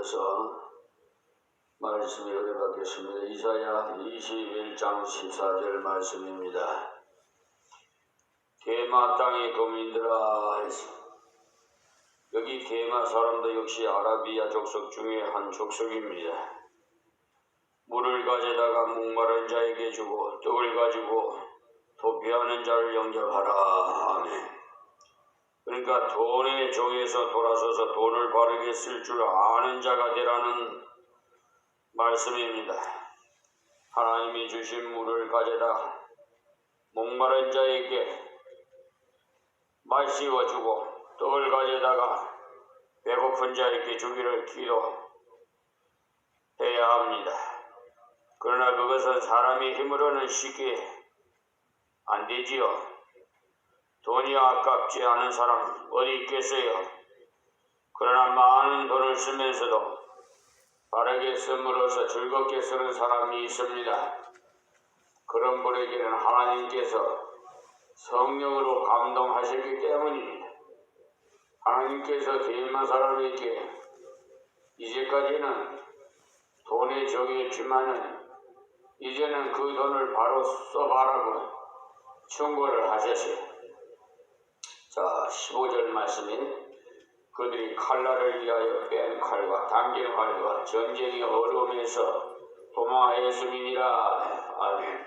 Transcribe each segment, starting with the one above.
이어서 말씀이 은혜받겠습니다. 이사야 21장 14절 말씀입니다. 게마 땅의 거민들아, 여기 게마 사람도 역시 아라비아 족속 중에 한 족속입니다. 물을 가져다가 목마른 자에게 주고 떡을 가지고 도피하는 자를 영접하라. 아멘. 그러니까 돈의 종에서 돌아서서 돈을 바르게 쓸 줄 아는 자가 되라는 말씀입니다. 하나님이 주신 물을 가져다 목마른 자에게 마시워 주고 떡을 가져다가 배고픈 자에게 주기를 기도해야 합니다. 그러나 그것은 사람의 힘으로는 쉽게 안 되지요. 돈이 아깝지 않은 사람 어디 있겠어요? 그러나 많은 돈을 쓰면서도 바르게 씀으로써 즐겁게 쓰는 사람이 있습니다. 그런 분에게는 하나님께서 성령으로 감동하셨기 때문입니다. 하나님께서 게마 사람에게 이제까지는 돈에 적였지만은 이제는 그 돈을 바로 써봐라고 충고를 하셨어요. 자, 15절 말씀에 그들이 칼날을 위하여 뺀 칼과 당긴 활과 전쟁의 어려움에서 도망하였음이니라. 아멘.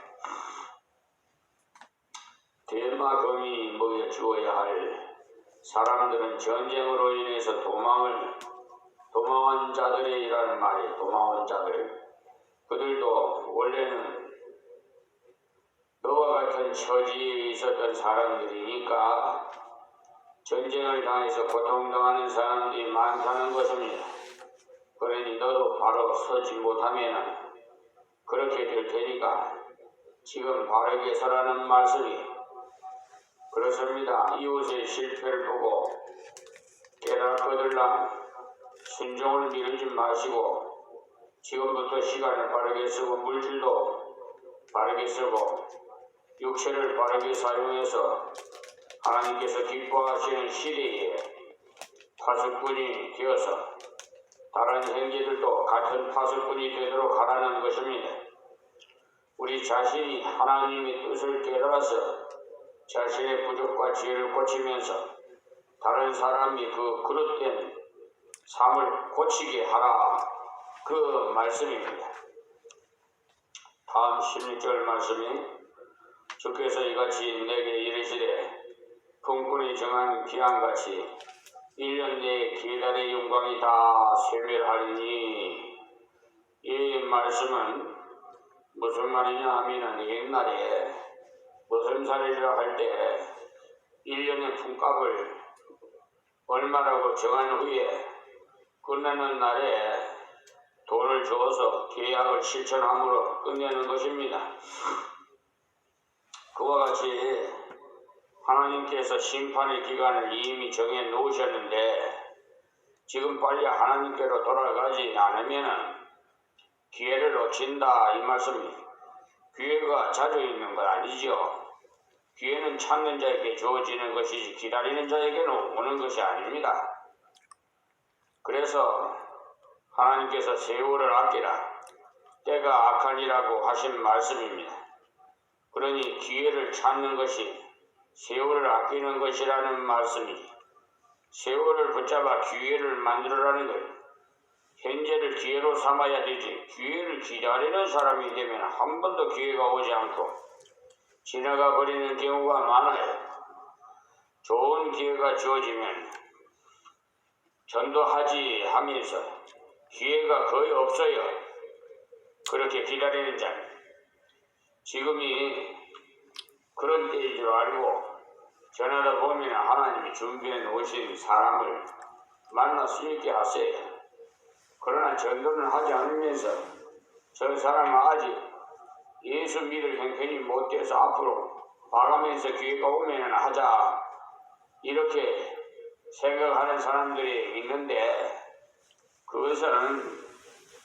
게마 검이 모여 주어야 할 사람들은 전쟁으로 인해서 도망한 자들이라는 말이 도망한 자들. 그들도 원래는 너와 같은 처지에 있었던 사람들이니까 전쟁을 당해서 고통당하는 사람들이 많다는 것입니다. 그러니 너도 바로 서지 못하면 그렇게 될 테니까 지금 바르게 서라는 말씀이 그렇습니다. 이웃의 실패를 보고 깨닫거들랑 순종을 미루지 마시고 지금부터 시간을 바르게 쓰고 물질도 바르게 쓰고 육체를 바르게 사용해서 하나님께서 기뻐하시는 시대에 파수꾼이 되어서 다른 형제들도 같은 파수꾼이 되도록 하라는 것입니다. 우리 자신이 하나님의 뜻을 깨달아서 자신의 부족과 죄를 고치면서 다른 사람이 그 그릇된 삶을 고치게 하라. 그 말씀입니다. 다음 16절 말씀이 주께서 이같이 내게 이르시되 품꾼이 정한 기한같이 1년 내에 계달의 영광이 다 쇠멸하리니. 이 말씀은 무슨 말이냐 하면 옛날에 머슴살이라 할 때 1년의 품값을 얼마라고 정한 후에 끝나는 날에 돈을 줘서 계약을 실천함으로 끝내는 것입니다. 그와 같이 하나님께서 심판의 기간을 이미 정해 놓으셨는데 지금 빨리 하나님께로 돌아가지 않으면 기회를 놓친다 이 말씀입니다. 기회가 자주 있는 건 아니죠. 기회는 찾는 자에게 주어지는 것이지 기다리는 자에게는 오는 것이 아닙니다. 그래서 하나님께서 세월을 아끼라 때가 악하니라고 하신 말씀입니다. 그러니 기회를 찾는 것이 세월을 아끼는 것이라는 말씀이지. 세월을 붙잡아 기회를 만들어라는 것. 현재를 기회로 삼아야 되지. 기회를 기다리는 사람이 되면 한 번도 기회가 오지 않고 지나가 버리는 경우가 많아요. 좋은 기회가 주어지면 전도하지 하면서 기회가 거의 없어요. 그렇게 기다리는 자는. 지금이 그런 때인 줄 알고 전하다 보면 하나님이 준비해 놓으신 사람을 만날 수 있게 하세요. 그러나 전도는 하지 않으면서 저 사람은 아직 예수 믿을 형편이 못 돼서 앞으로 봐가면서 기회가 오면 하자 이렇게 생각하는 사람들이 있는데 그것은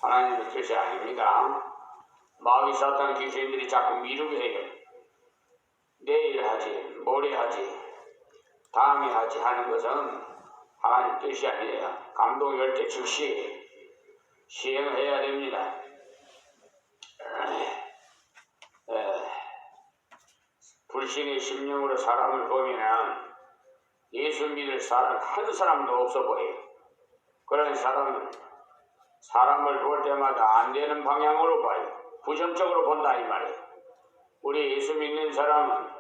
하나님의 뜻이 아닙니다. 마귀 사탄 귀신들이 자꾸 미루게 해요. 내일 하지, 모레 하지, 다음에 하지 하는 것은 하나님 뜻이 아니에요. 감동이 올 때 즉시 시행해야 됩니다. 불신의 심령으로 사람을 보면 예수 믿을 사람 한 사람도 없어 보여요. 그런 사람은 사람을 볼 때마다 안 되는 방향으로 봐요. 부정적으로 본다 이 말이에요. 우리 예수 믿는 사람은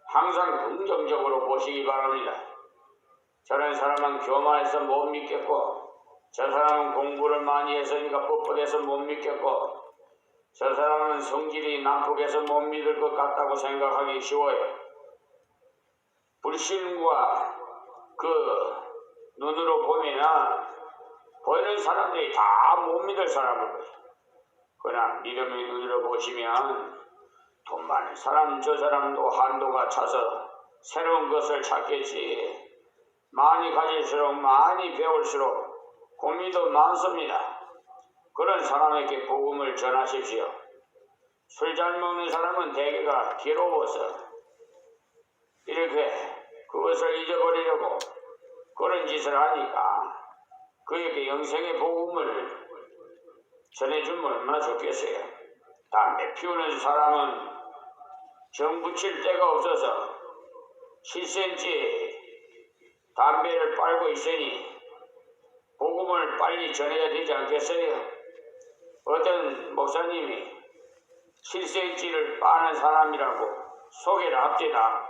항상 긍정적으로 보시기 바랍니다. 저런 사람은 교만해서 못 믿겠고, 저 사람은 공부를 많이 했으니까 뻣뻣해서 못 믿겠고, 저 사람은 성질이 난폭해서 못 믿을 것 같다고 생각하기 쉬워요. 불신과 그 눈으로 보면 보이는 사람들이 다 못 믿을 사람을 보여요. 그러나 믿음의 눈으로 보시면 돈 많은 사람 저 사람도 한도가 차서 새로운 것을 찾겠지. 많이 가질수록 많이 배울수록 고민도 많습니다. 그런 사람에게 복음을 전하십시오. 술 잘 먹는 사람은 대개가 괴로워서 이렇게 그것을 잊어버리려고 그런 짓을 하니까 그에게 영생의 복음을 전해주면 얼마나 좋겠어요. 담배 피우는 사람은 정 붙일 데가 없어서 7cm 담배를 빨고 있으니 복음을 빨리 전해야 되지 않겠어요? 어떤 목사님이 7cm를 빠는 사람이라고 소개를 합니다.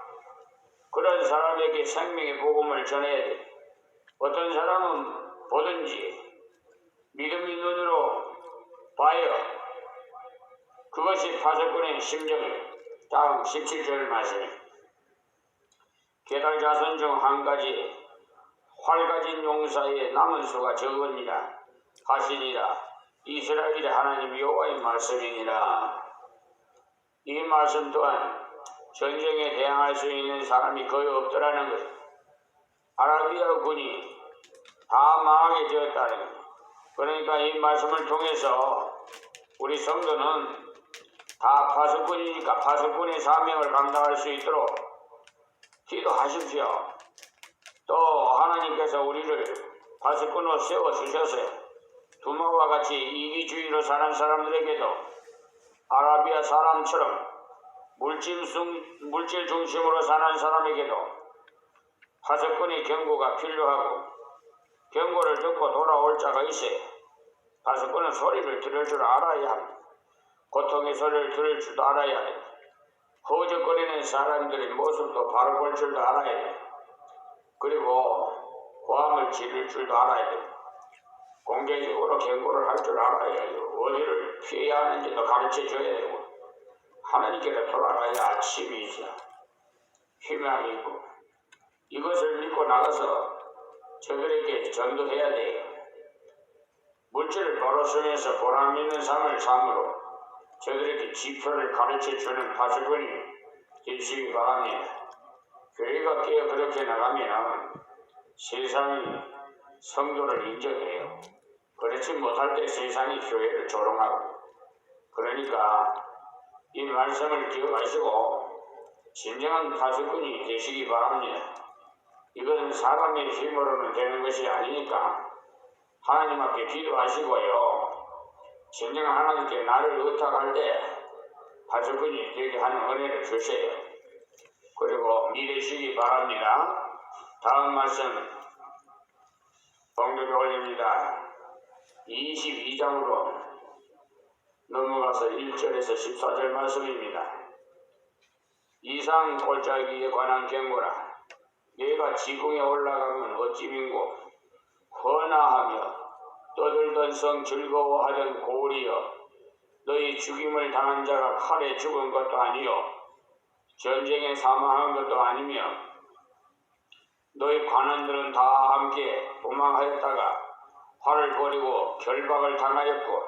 그런 사람에게 생명의 복음을 전해야 돼. 어떤 사람은 보든지 믿음의 눈으로 봐요. 그것이 파수꾼의 심정이에요. 다음 17절 말씀. 게달 자손 중 한 가지 활 가진 용사의 남은 수가 적으니라 하시니라. 이스라엘의 하나님 여호와의 말씀이니라. 이 말씀 또한 전쟁에 대항할 수 있는 사람이 거의 없더라는 거예요. 아라비아 군이 다 망하게 되었다는 거예요. 그러니까 이 말씀을 통해서 우리 성도는 다 파수꾼이니까 파수꾼의 사명을 감당할 수 있도록 기도하십시오. 또 하나님께서 우리를 파수꾼으로 세워주셨어요. 두마와 같이 이기주의로 사는 사람들에게도 아라비아 사람처럼 물질 중심으로 사는 사람에게도 파수꾼의 경고가 필요하고 경고를 듣고 돌아올 자가 있어요. 파수꾼은 소리를 들을 줄 알아야 합니다. 고통의 소리를 들을 줄도 알아야 합니다. 허우적거리는 사람들의 모습도 바로 볼 줄도 알아야 돼요. 그리고 고함을 지를 줄도 알아야 돼요. 공개적으로 경고를 할 줄 알아야 해요. 어디를 피해야 하는지도 가르쳐 줘야 되고 하나님께로 돌아가야 아침이죠. 희망이 있고 이것을 믿고 나가서 저들에게 전도해야 돼요. 물질을 벌어쓰면서 보람 있는 삶을 삶으로 저들에게 지표를 가르쳐주는 파수꾼이 되시기 바랍니다. 교회가 깨어 그렇게 나가면 세상이 성도를 인정해요. 그렇지 못할 때 세상이 교회를 조롱하고. 그러니까 이 말씀을 기억하시고 진정한 파수꾼이 되시기 바랍니다. 이것은 사람의 힘으로는 되는 것이 아니니까 하나님 앞에 기도하시고요. 진정한 하나님께 나를 의탁할 때 파수꾼이 되게 하는 은혜를 주세요. 그리고 믿으시기 바랍니다. 다음 말씀 봉독에 올립니다. 22장으로 넘어가서 1절에서 14절 말씀입니다. 이상 골짜기에 관한 경고라. 내가 지붕에 올라가면 어찌 민고 헌화하며 떠들던 성 즐거워하던 고리여, 너희 죽임을 당한 자가 칼에 죽은 것도 아니요 전쟁에 사망한 것도 아니며 너희 관원들은 다 함께 도망하였다가 활을 버리고 결박을 당하였고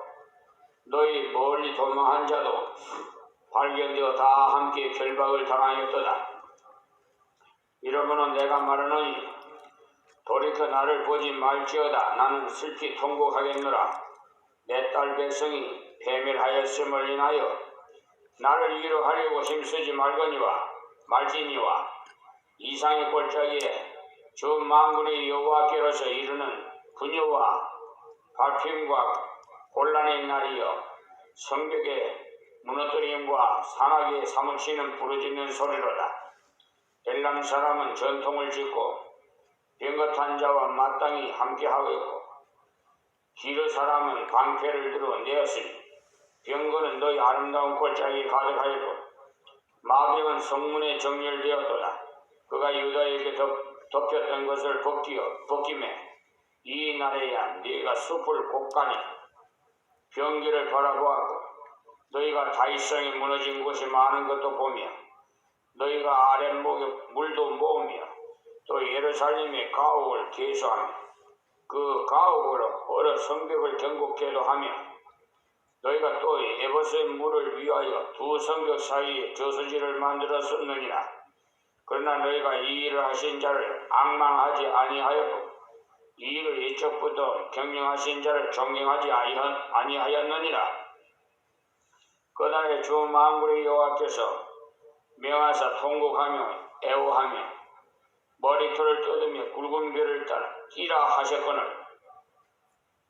너희 멀리 도망한 자도 발견되어 다 함께 결박을 당하였도다. 이러므로 내가 말하노니 돌이켜 나를 보지 말지어다. 나는 슬피 통곡하겠노라. 내 딸 백성이 패멸하였음을 인하여 나를 위로하려고 힘쓰지 말지니와 이상의 골짜기에 주 만군의 여호와께로서 이르는 분유와 발핌과 혼란의 날이여 성벽의 무너뜨림과 산악의 사무치는 부르짖는 소리로다. 엘람 사람은 전통을 짓고 병거탄 자와 마땅히 함께하겠고 기르 사람은 방패를 들어 내었으니 병거는 너희 아름다운 골짜기에 가득하였고 마병은 성문에 정렬되었도다. 그가 유다에게 덮였던 것을 벗기매 이 날에야 네가 숲을 곳간에 병기를 바라보았고 너희가 다윗성이 무너진 곳이 많은 것도 보며 너희가 아랫목에 물도 모으며 또 예루살렘의 가옥을 개수하며 그 가옥으로 여러 성벽을 견고케도 하며 너희가 또 에봇의 물을 위하여 두 성벽 사이에 저수지를 만들었었느니라. 그러나 너희가 이 일을 하신 자를 앙망하지 아니하였고 이 일을 이쪽부터 경영하신 자를 존경하지 아니하였느니라. 그날에 주 만군의 여호와께서 명하사 통곡하며 애호하며 머리털을 뜯으며 굵은 별을 따라 뛰라 하셨거늘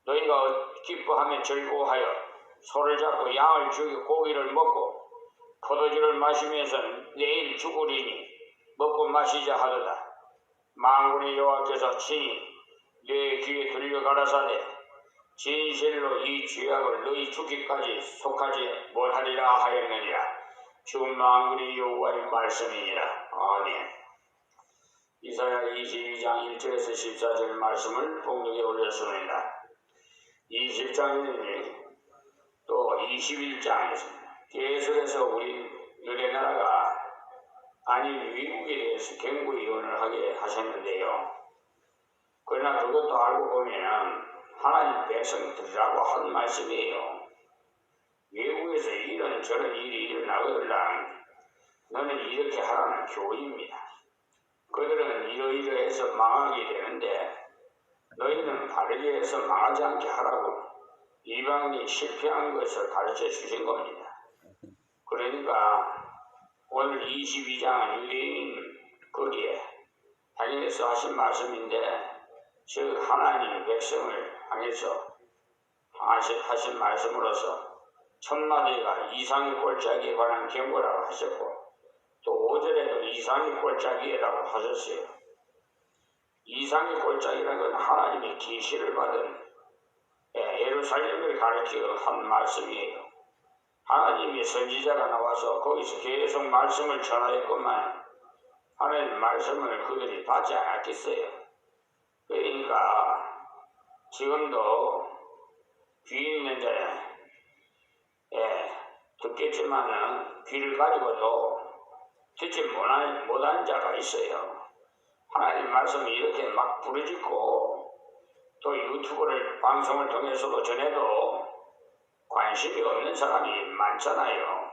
너희가 기뻐하며 즐거워하여 소를 잡고 양을 죽여 고기를 먹고 포도주를 마시면서 내일 죽으리니 먹고 마시자 하도다. 만군의 여호와께서 친히 내 귀에 들려 가라사대 진실로 이 죄악을 너희 죽기까지 속하지 못하리라 하였느니라. 주 만군의 여호와의 말씀이니라. 아멘. 이사야 22장 1절에서 14절 말씀을 봉독에 올렸습니다. 20장에는 또 21장에서 계속해서 우리 유대나라가 아닌 미국에 대해서 경고 예언을 하게 하셨는데요. 그러나 그것도 알고 보면 하나님 백성들이라고 한 말씀이에요. 외국에서 이런저런 일이 일어나거든 너는 이렇게 하라는 교훈입니다. 그들은 이러이러해서 망하게 되는데 너희는 바르게 해서 망하지 않게 하라고 이방인이 실패한 것을 가르쳐 주신 겁니다. 그러니까 오늘 22장은 유대인 거기에 향해서 하신 말씀인데 즉 하나님 백성을 향해서 하신 말씀으로서 첫마디가 이상의 골짜기에 관한 경고라고 하셨고 또 5절에도 이상의 골짜기라고 하셨어요. 이상의 골짜기라는 건 하나님의 계시를 받은 예루살렘을 가리켜 한 말씀이에요. 하나님의 선지자가 나와서 거기서 계속 말씀을 전하였건만 하나님 말씀을 그들이 받지 않았겠어요. 그러니까 지금도 귀 있는 자는 듣겠지만은 귀를 가지고도 듣지 못한 자가 있어요. 하나님 말씀이 이렇게 막 부르짖고 또 유튜브를 방송을 통해서도 전해도 관심이 없는 사람이 많잖아요.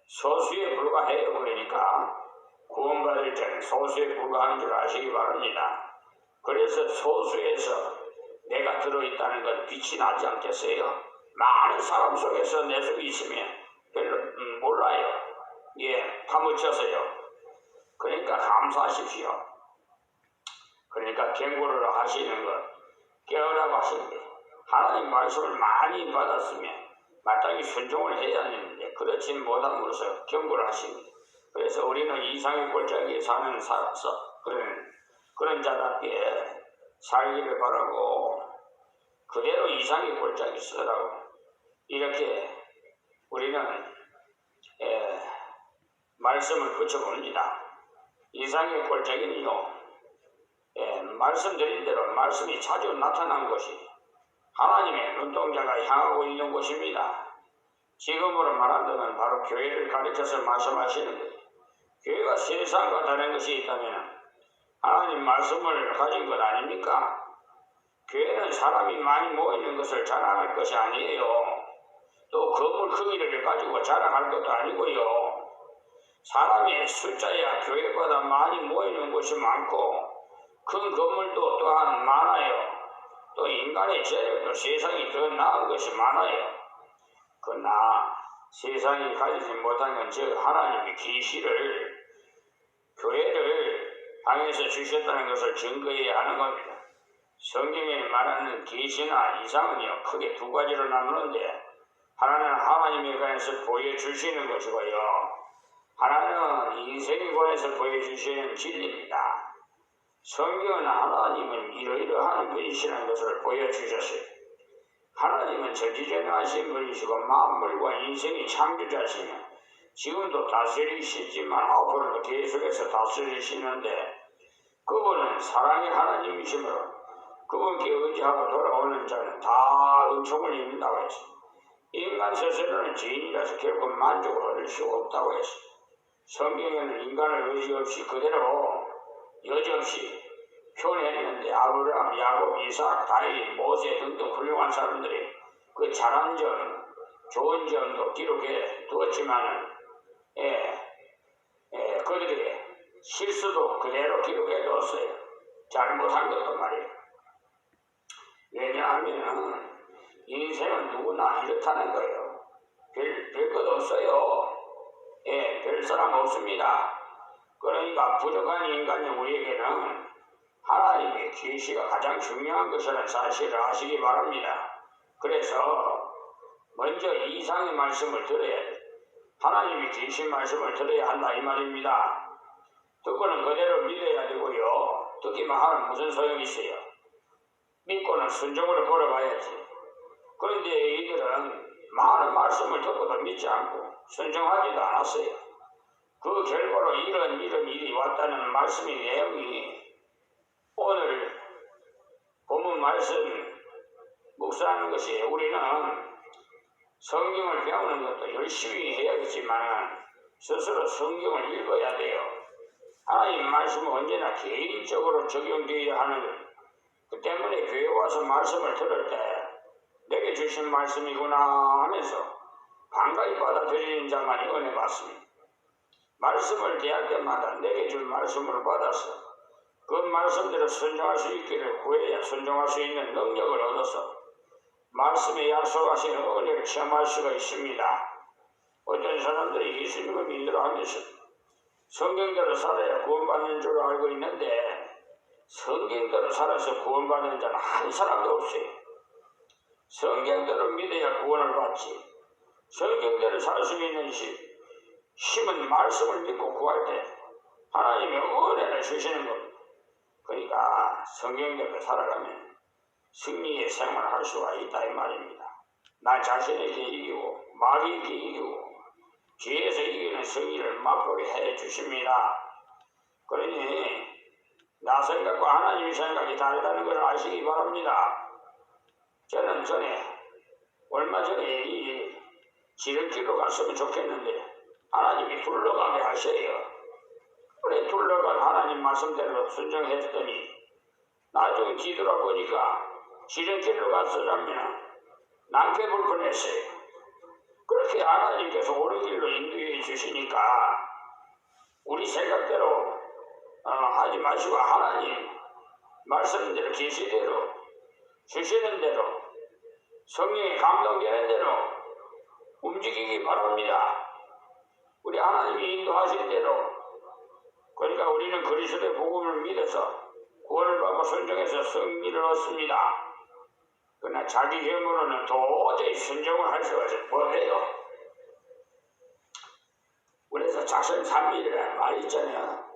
소수에 불과해요. 그러니까 구원받을 때는 소수에 불과한 줄 아시기 바랍니다. 그래서 소수에서 내가 들어있다는 건 빛이 나지 않겠어요? 많은 사람 속에서 내 속에 있으면 별로 몰라요. 파묻혀서요. 그러니까 감사하십시오. 그러니까 경고를 하시는 것, 깨어라고 하시는데 하나님 말씀을 많이 받았으면 마땅히 순종을 해야 하는데 그렇지 못함으로써 경고를 하십니다. 그래서 우리는 이상의 골짜기에 사는 그런 자답게 살기를 바라고 그대로 이상의 골짜기 쓰라고 이렇게 우리는 말씀을 붙여봅니다. 이상의 골짜기는요, 말씀드린 대로 말씀이 자주 나타난 곳이 하나님의 눈동자가 향하고 있는 곳입니다. 지금으로 말한다면 바로 교회를 가르쳐서 말씀하시는데 교회가 세상과 다른 것이 있다면 하나님 말씀을 가진 것 아닙니까? 교회는 사람이 많이 모이는 것을 자랑할 것이 아니에요. 또 건물 크기를 가지고 자랑할 것도 아니고요. 사람의 숫자야 교회보다 많이 모이는 곳이 많고 큰 건물도 또한 많아요. 또 인간의 재력도 세상이 더 나은 것이 많아요. 그러나 세상이 가지지 못한 건 즉 하나님의 계시를 교회를 향해서 주셨다는 것을 증거해야 하는 겁니다. 성경에 말하는 계시나 이상은요 크게 두 가지로 나누는데 하나는 하나님에 관해서 보여주시는 것이고요. 하나는 인생에 관해서 보여주시는 진리입니다. 성경은 하나님은 이러이러한 분이시라는 것을 보여주셨어요. 하나님은 전지전능하신 분이시고 만물과 인생의 창조자시며 지금도 다스리시지만 앞으로도 계속해서 다스리시는데 그분은 사랑의 하나님이시므로 그분께 의지하고 돌아오는 자는 다 은총을 입는다고 했습니다. 인간 스스로는 죄인이라서 결국 만족을 얻을 수 없다고 했습니다. 성경에는 인간을 의지 없이 그대로 여지없이 표현했는데 아브라함, 야곱, 이삭, 다윗, 모세 등등 훌륭한 사람들이 그 잘한 점, 좋은 점도 기록해 두었지만은 그들의 실수도 그대로 기록해 두었어요. 잘못한 것도 말이에요. 왜냐하면 인생은 누구나 이렇다는 거예요. 별 것 없어요. 별 사람 없습니다. 그러니까 부족한 인간인 우리에게는 하나님의 계시가 가장 중요한 것이라는 사실을 아시기 바랍니다. 그래서 먼저 이상의 말씀을 들어야 돼. 하나님이 계신 말씀을 들어야 한다 이 말입니다. 듣고는 그대로 믿어야 되고요. 듣기만 하면 무슨 소용이 있어요. 믿고는 순종으로 걸어가야지. 그런데 이들은 많은 말씀을 듣고도 믿지 않고 순종하지도 않았어요. 그 결과로 이런 일이 왔다는 말씀의 내용이 오늘 본문 말씀 묵상하는 것이 우리는 성경을 배우는 것도 열심히 해야겠지만 스스로 성경을 읽어야 돼요. 하나님 말씀은 언제나 개인적으로 적용되어야 하는 그 때문에 교회 와서 말씀을 들을 때 내게 주신 말씀이구나 하면서 반가이 받아들이는 자만이 은혜 받습니다. 말씀을 대할 때마다 내게 준 말씀을 받아서 그 말씀대로 순종할 수 있기를 구해야 순종할 수 있는 능력을 얻어서 말씀에 약속하신 은혜를 체험할 수가 있습니다. 어떤 사람들이 예수님을 믿으라 하면서 성경대로 살아야 구원받는 줄 알고 있는데 성경대로 살아서 구원받는 자는 한 사람도 없어요. 성경대로 믿어야 구원을 받지. 성경대로 살 수 있는 힘은 말씀을 믿고 구할 때 하나님의 은혜를 주시는 겁니다. 그러니까 성경대로 살아가면 승리의 생활을 할 수가 있다 이 말입니다. 나 자신에게 이기고 마귀에게 이기고 죄에서 이기는 승리를 맛보게 해주십니다. 그러니 나 생각과 하나님의 생각이 다르다는 것을 아시기 바랍니다. 저는 얼마 전에 이 지름길로 갔으면 좋겠는데 하나님이 둘러가게 하셔요. 그래 둘러간 하나님 말씀대로 순종했더니 나중에 뒤돌아보니까 지름길로 갔으면 낭패볼 뻔했어요. 그렇게 하나님께서 옳은 길로 인도해 주시니까 우리 생각대로 하지 마시고 하나님 말씀대로 계시대로 주시는 대로 성령에 감동되는 대로 움직이기 바랍니다. 우리 하나님이 인도하신 대로. 그러니까 우리는 그리스도의 복음을 믿어서 구원을 받고 순종해서 승리를 얻습니다. 그러나 자기 힘으로는 도저히 순종을 할 수가 없어요. 그래서 작성삼일이라는 말 있잖아요.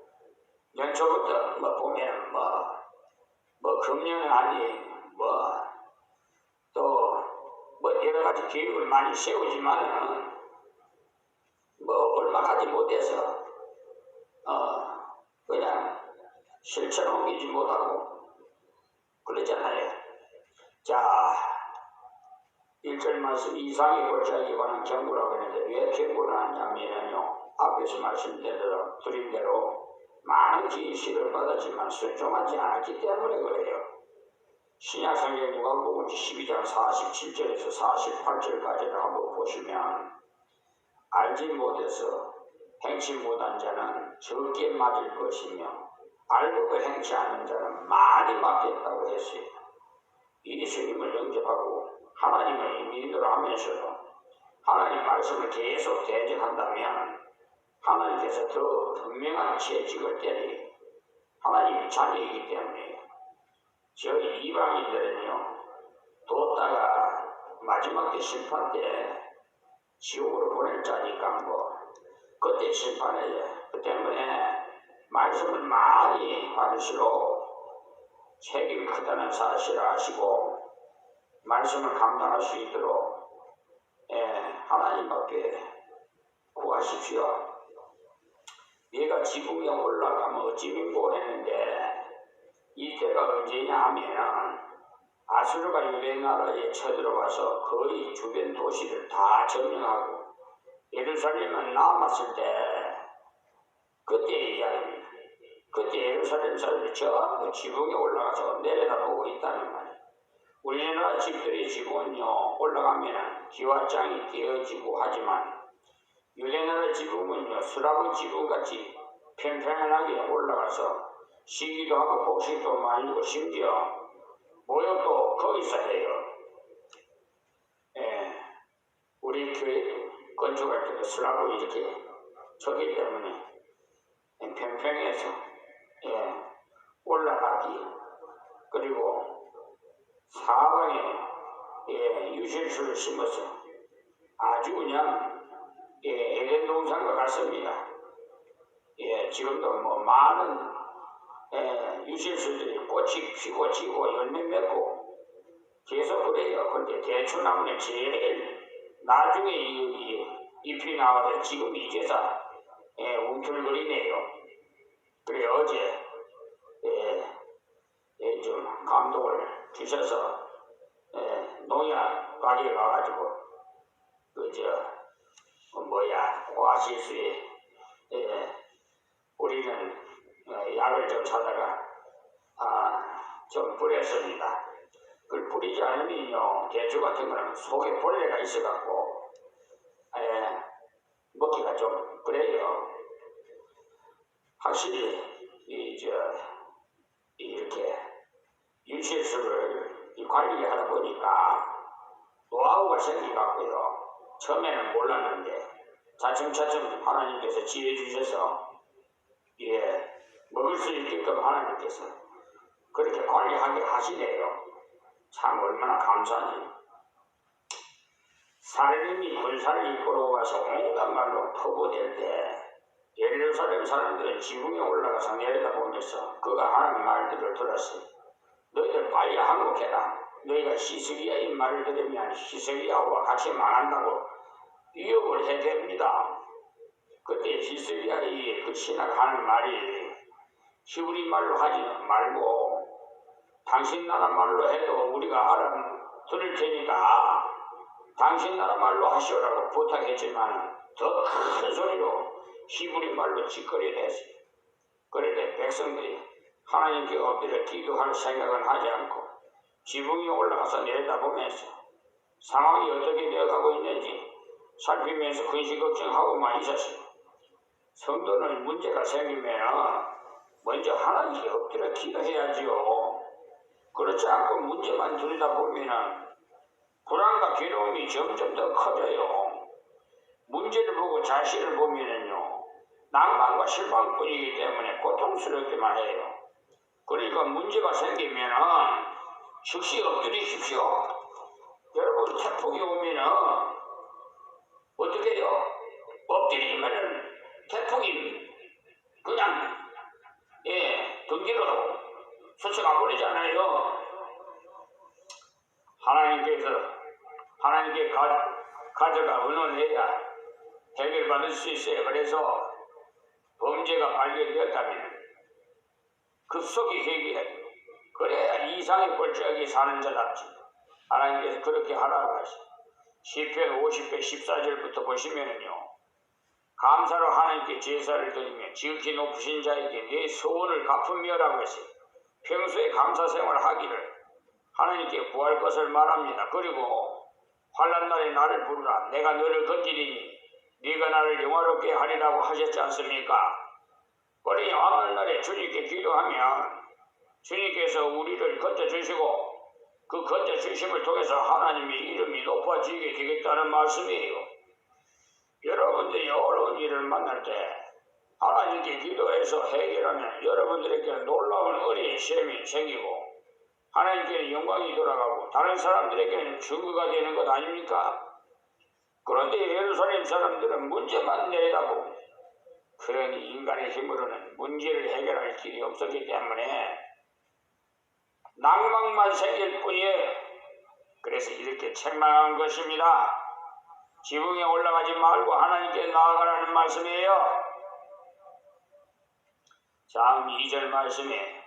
연초부터 보면 금년은 아니 또 여러 가지 계획을 많이 세우지만은 얼마 가지 못해서 그냥 실천 옮기지 못하고 그러잖아요. 자, 1절 말씀 이상의 골짜기에 관한 경고라고 하는데 왜 경고를 하냐면요. 앞에서 말씀드린 대로 많은 계시를 받았지만 순종하지 않았기 때문에 그래요. 신약 성경 요한복음 12장 47절에서 48절까지를 한번 보시면 알지 못해서 행치 못한 자는 적게 맞을 것이며 알고도 행치 않은 자는 많이 맞겠다고 했어요. 예수님을 영접하고 하나님을 믿으러 하면서도 하나님 말씀을 계속 대적한다면 하나님께서 더 분명한 채찍을 때리 하나님이 자녀이기 때문에 저 이방인들은요, 뒀다가 마지막 때 심판 때 지옥으로 보낼 자니까 그때 심판해요. 그 때문에 말씀을 많이 받으시고 책임이 크다는 사실을 아시고 말씀을 감당할 수 있도록 하나님 앞에 구하십시오. 내가 지붕에 올라가면 어찌 민고했는데 이때가 언제냐 하면 아수르가 유대 나라에 쳐들어와서 거의 주변 도시를 다 점령하고 예루살렘은 남았을 때 그때의 이야기입니다. 그때 예루살렘 사람들이 전부 지붕에 올라가서 내려다보고 있다는 말이에요. 우리나라 집들의 지붕은요, 올라가면 기와장이 띄어지고 하지만 유대나라 지붕은요, 수라브 지붕같이 평평하게 올라가서 쉬기도 하고 복식도 많이 하고 심지어 모욕도 거기서 해요. 우리 교회 건축할 때도 수라브 이렇게 저기 때문에 평평해서 올라가기 그리고 사방에 유실수를 심어서 아주 그냥 에덴 동산과 같습니다. 지금도 뭐 많은 유실수들이 꽃이 피고 지고 열매 맺고 계속 그래요. 근데 대추나무는 제일 나중에 잎이 나와서 지금 이제서 움틀거리네요. 그래 어제 좀 감동을 주셔서 농약 가게에 가가지고 오아시스에 우리는 약을 좀 사다가 좀 뿌렸습니다. 그걸 뿌리지 않으면요, 대추 같은 거는 속에 벌레가 있어갖고 먹기가 좀 그래요. 확실히 이렇게 유실수를 관리하다 보니까 노하우가 생겨갖고요. 처음에는 몰랐는데 차츰차츰 하나님께서 지혜 주셔서 먹을 수 있게끔 하나님께서 그렇게 관리하게 하시네요. 참 얼마나 감사해요. 사르림이 군사를 이끌어 와서 온갖 말로 터부될 때 예루살렘 사람들은 지붕에 올라가서 내려다보면서 그가 하는 말들을 들었어요. 너희들 빨리 항복해라. 너희가 히스기야의 말을 들으면 히스기야와 같이 망한다고 위협을 해댑니다. 그때 히스기야의 그 신하가 하는 말이 히브리 말로 하지 말고 당신 나라 말로 해도 우리가 알아들을 테니까 당신 나라 말로 하시오라고 부탁했지만 더 큰 소리로 히브리 말로 짓거려댔어요. 그런데 백성들이 하나님께 엎드려 기도할 생각은 하지 않고 지붕에 올라가서 내려다보면서 상황이 어떻게 되어가고 있는지 살피면서 근심 걱정하고만 있었어요. 성도는 문제가 생기면 먼저 하나님께 엎드려 기도해야지요. 그렇지 않고 문제만 들여다보면 불안과 괴로움이 점점 더 커져요. 문제를 보고 자신을 보면은요, 낭만과 실망뿐이기 때문에 고통스럽기만 해요. 그러니까 문제가 생기면은 즉시 엎드리십시오. 여러분 태풍이 오면은 어떻게 해요? 엎드리면은 태풍이 그냥 등기로 솟아가 버리잖아요. 하나님께 가져가 의논해야 해결받을 수 있어요. 그래서 범죄가 발견되었다면 급속히 회개해야 돼요. 그래야 이상의 꼴짝이 사는 자답지. 하나님께서 그렇게 하라고 하시죠. 시편 50편 14절부터 보시면은요, 감사로 하나님께 제사를 드리며 지극히 높으신 자에게 내 소원을 갚으며라고 했어요. 평소에 감사 생활을 하기를 하나님께 구할 것을 말합니다. 그리고 환난 날에 나를 부르라. 내가 너를 건지리니 네가 나를 영화롭게 하리라고 하셨지 않습니까? 우리 환난 날에 주님께 기도하면 주님께서 우리를 건져주시고 그 건져주심을 통해서 하나님의 이름이 높아지게 되겠다는 말씀이에요. 여러분들이 어려운 일을 만날 때 하나님께 기도해서 해결하면 여러분들에게 놀라운 은혜의 시험이 생기고 하나님께는 영광이 돌아가고 다른 사람들에게는 증거가 되는 것 아닙니까? 그런데 예루살렘 사람들은 문제만 내다보고 그러니 인간의 힘으로는 문제를 해결할 길이 없었기 때문에 낭망만 생길 뿐이에요. 그래서 이렇게 책망한 것입니다. 지붕에 올라가지 말고 하나님께 나아가라는 말씀이에요. 다음 2절 말씀에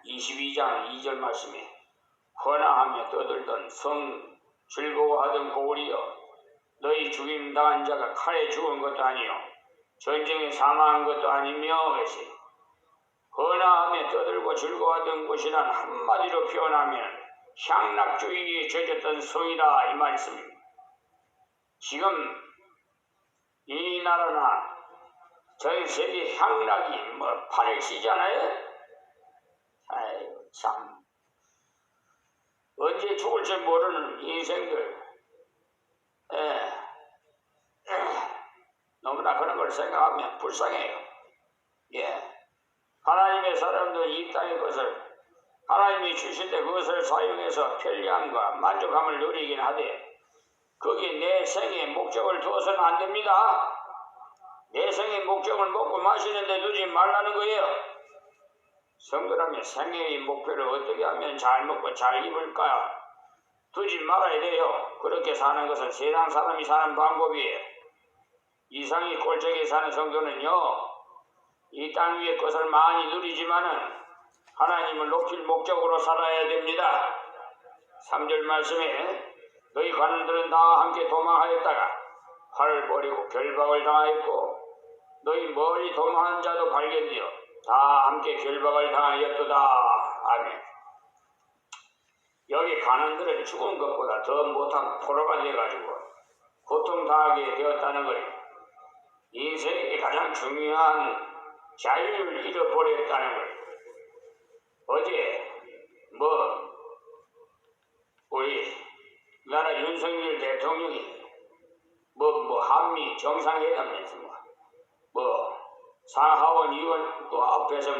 22장 2절 말씀에 헌화하며 떠들던 성 즐거워하던 고울이여 너희 죽임당한 자가 칼에 죽은 것도 아니요 전쟁에 사망한 것도 아니며 그랬어요. 헌화하며 떠들고 즐거워하던 곳이란 한마디로 표현하면 향락주의에 젖었던 성이다 이 말씀입니다. 지금 이 나라나 전 세계 향락이 판을 치잖아요. 아이고 참 언제 죽을지 모르는 인생들 너무나 그런 걸 생각하면 불쌍해요. 하나님의 사람들 이 땅의 것을 하나님이 주실 때 그것을 사용해서 편리함과 만족함을 누리긴 하되 거기에 내 생의 목적을 두어서는 안 됩니다. 내 생의 목적을 먹고 마시는데 두지 말라는 거예요. 성도라면 생애의 목표를 어떻게 하면 잘 먹고 잘 입을까 두지 말아야 돼요. 그렇게 사는 것은 세상 사람이 사는 방법이에요. 이상이 꼴짝에 사는 성도는요. 이 땅 위의 것을 많이 누리지만은 하나님을 높일 목적으로 살아야 됩니다. 3절 말씀에 너희 관원들은 다 함께 도망하였다가 활을 버리고 결박을 당하였고 너희 멀리 도망한 자도 발견되어 다 함께 결박을 당하였도다. 아멘. 여기 관원들은 죽은 것보다 더 못한 포로가 되어가지고 고통당하게 되었다는 거예요. 인생의 가장 중요한 자유를 잃어버렸다는 거예요. 어제 우리 나라 윤석열 대통령이 한미 정상회담에서 상하원 의원 또 앞에서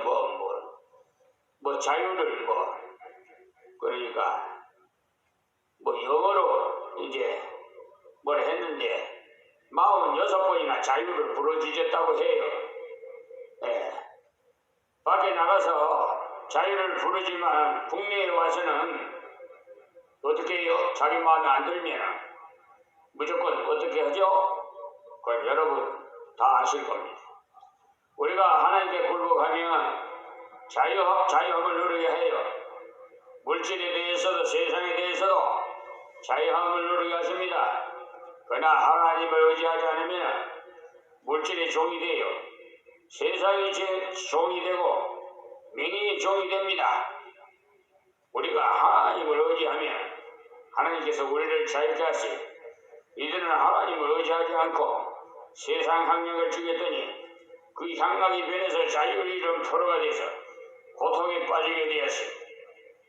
자유를 그러니까 영어로 이제 했는데 46번이나 자유를 부르짖었다고 해요. 밖에 나가서 자유를 부르지만 국내에 와서는 어떻게 해요? 자기 마음에 안 들면 무조건 어떻게 하죠? 그건 여러분 다 아실 겁니다. 우리가 하나님께 굴복하면 자유함을 누리게 해요. 물질에 대해서도 세상에 대해서도 자유함을 누리게 하십니다. 그러나 하나님을 의지하지 않으면 물질의 종이 돼요. 세상의 종이 되고 명예의 종이 됩니다. 우리가 하나님을 의지하면 하나님께서 우리를 자유케 하시고 이들은 하나님을 의지하지 않고 세상 향락을 주겠더니 그 향락이 변해서 자유를 잃은 포로가 돼서 고통에 빠지게 되었어요.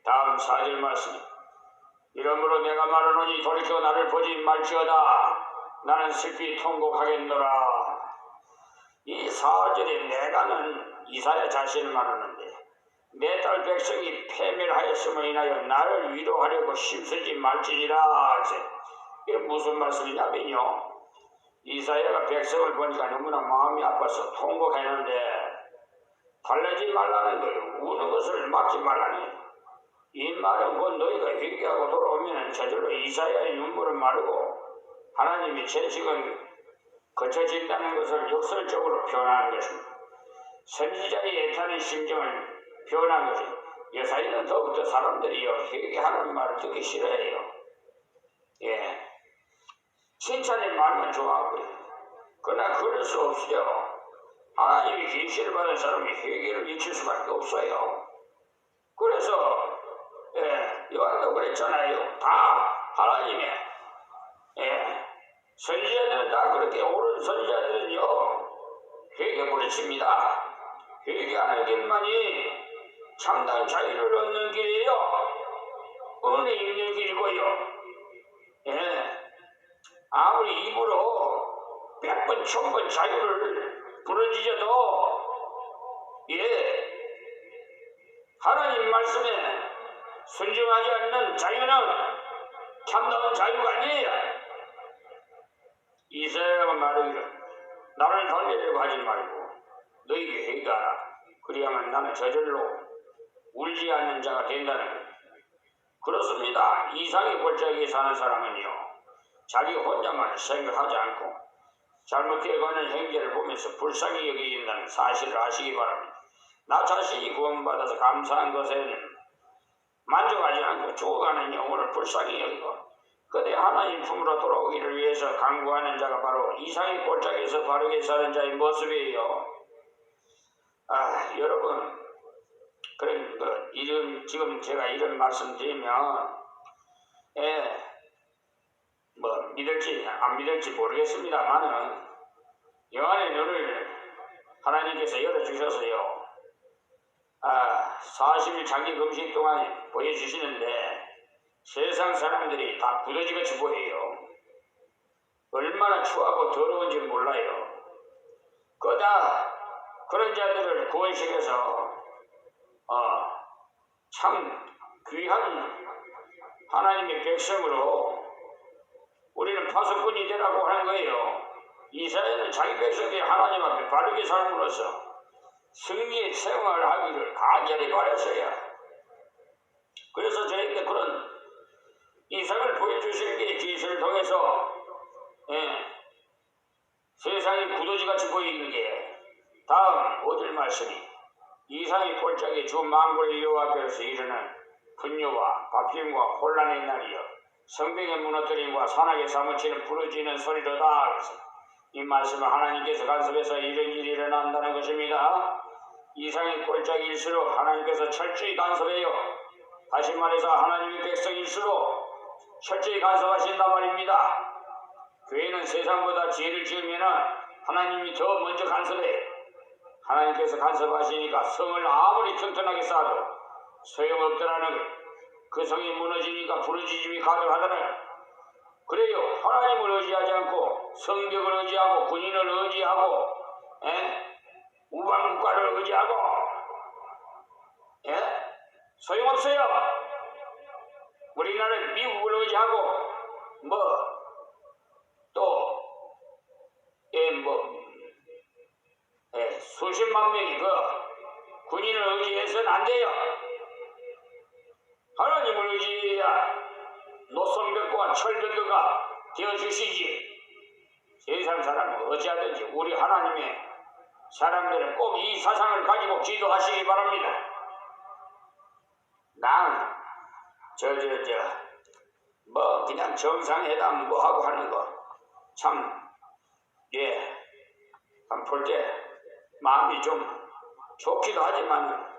다음 4절 말씀 이러므로 내가 말하노니 돌이켜 나를 보지 말지어다 나는 슬피 통곡하겠노라. 이 4절에 내가는 이사야 자신을 말하는데 내 딸 백성이 패멸하였음을 인하여 나를 위로하려고 힘쓰지 말지니라. 이게 무슨 말씀이냐면요. 이사야가 백성을 보니까 너무나 마음이 아파서 통곡했는데 달래지 말라는 거예요. 우는 것을 막지 말라는. 이 말은 곧 너희가 회개하고 돌아오면 저절로 이사야의 눈물을 마르고 하나님의 채식은 거쳐진다는 것을 역설적으로 표현하는 것입니다. 선지자의 애타는 심정을 표현한 것입니다. 여사이는 더욱더 사람들이 회개하는 말을 듣기 싫어해요. 칭찬의 말만 좋아하고요. 그러나 그럴 수 없어요. 하나님이 계시를 받은 사람이 회개를 잊힐 수밖에 없어요. 그래서 요한도 그랬잖아요. 다 하나님의 선지자들은 다 그렇게 옳은 선지자들은요 회개 부르칩니다. 회개하는 길만이 참다운 자유를 얻는 길이에요. 은혜 있는 길이고요. 아무리 입으로 100번 1000번 자유를 부르짖어도 하나님 말씀에 순종하지 않는 자유는 참다운 자유가 아니에요. 이사야가 말하기를 나를 달래려고 하지 말고 너희에게 회개하라. 그리하면 나는 저절로 울지 않는 자가 된다는 거예요. 그렇습니다. 이상의 골짜기에 사는 사람은요, 자기 혼자만 생각하지 않고 잘못해가는 행제를 보면서 불쌍히 여긴다는 사실을 아시기 바랍니다. 나 자신이 구원받아서 감사한 것에는 만족하지 않고 죽어가는 영혼을 불쌍히 여기고 그대 하나님 품으로 돌아오기를 위해서 간구하는 자가 바로 이상의 골짜기에서 바르게 사는 자의 모습이에요. 여러분, 지금 제가 이런 말씀 드리면 믿을지 안 믿을지 모르겠습니다만은 영안의 눈을 하나님께서 열어주셔서요, 40일 장기 금식 동안 보여주시는데 세상 사람들이 다 구더지같이 보여요. 얼마나 추하고 더러운지 몰라요. 그런 자들을 구원시켜서 참 귀한 하나님의 백성으로 우리는 파수꾼이 되라고 하는 거예요. 이사야는 자기 백성들이 하나님 앞에 바르게 삶으로써 승리의 생활을 하기를 간절히 바랐어요. 그래서 저에게 그런 이상을 보여주시는 게 계시를 통해서 세상이 구더지같이 보이는 게 다음 5절 말씀이 이상의 골짜기 주 만군의 여호와 앞에서 일어난 분뇨와 바뀜과 혼란의 날이여 성벽의 무너뜨림과 산악에 사무치는 부르짖는 소리로다. 그래서 이 말씀은 하나님께서 간섭해서 이런 일이 일어난다는 것입니다. 이상의 골짜기일수록 하나님께서 철저히 간섭해요. 다시 말해서 하나님의 백성일수록 철저히 간섭하신단 말입니다. 교회는 세상보다 죄를 지으면 하나님이 더 먼저 간섭해. 하나님께서 간섭하시니까 성을 아무리 튼튼하게 쌓아도 소용없더라는 거예요. 그 성이 무너지니까 부르짖음이 가득하더라는. 그래요. 하나님을 의지하지 않고 성벽을 의지하고 군인을 의지하고 우방국가를 의지하고 소용없어요. 우리나라는 미국을 의지하고 수십만 명이 군인을 의지해서는 안 돼요. 하나님을 의지해야 노선벽과 철벽가 되어주시지. 세상 사람은 어찌하든지 우리 하나님의 사람들은 꼭 이 사상을 가지고 기도하시기 바랍니다. 난 그냥 정상회담 하고 하는 거 참 볼 때 마음이 좀 좋기도 하지만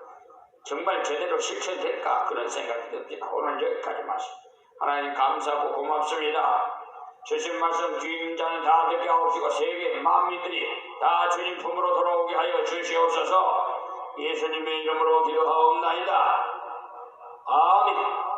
정말 제대로 실천될까 그런 생각이 듭니다. 오늘 여기까지 말씀. 하나님 감사하고 고맙습니다. 주신 말씀 주인 자는 다 듣게 하옵시고 세계 만민들이 다 주님 품으로 돌아오게 하여 주시옵소서. 예수님의 이름으로 기도하옵나이다. 아멘.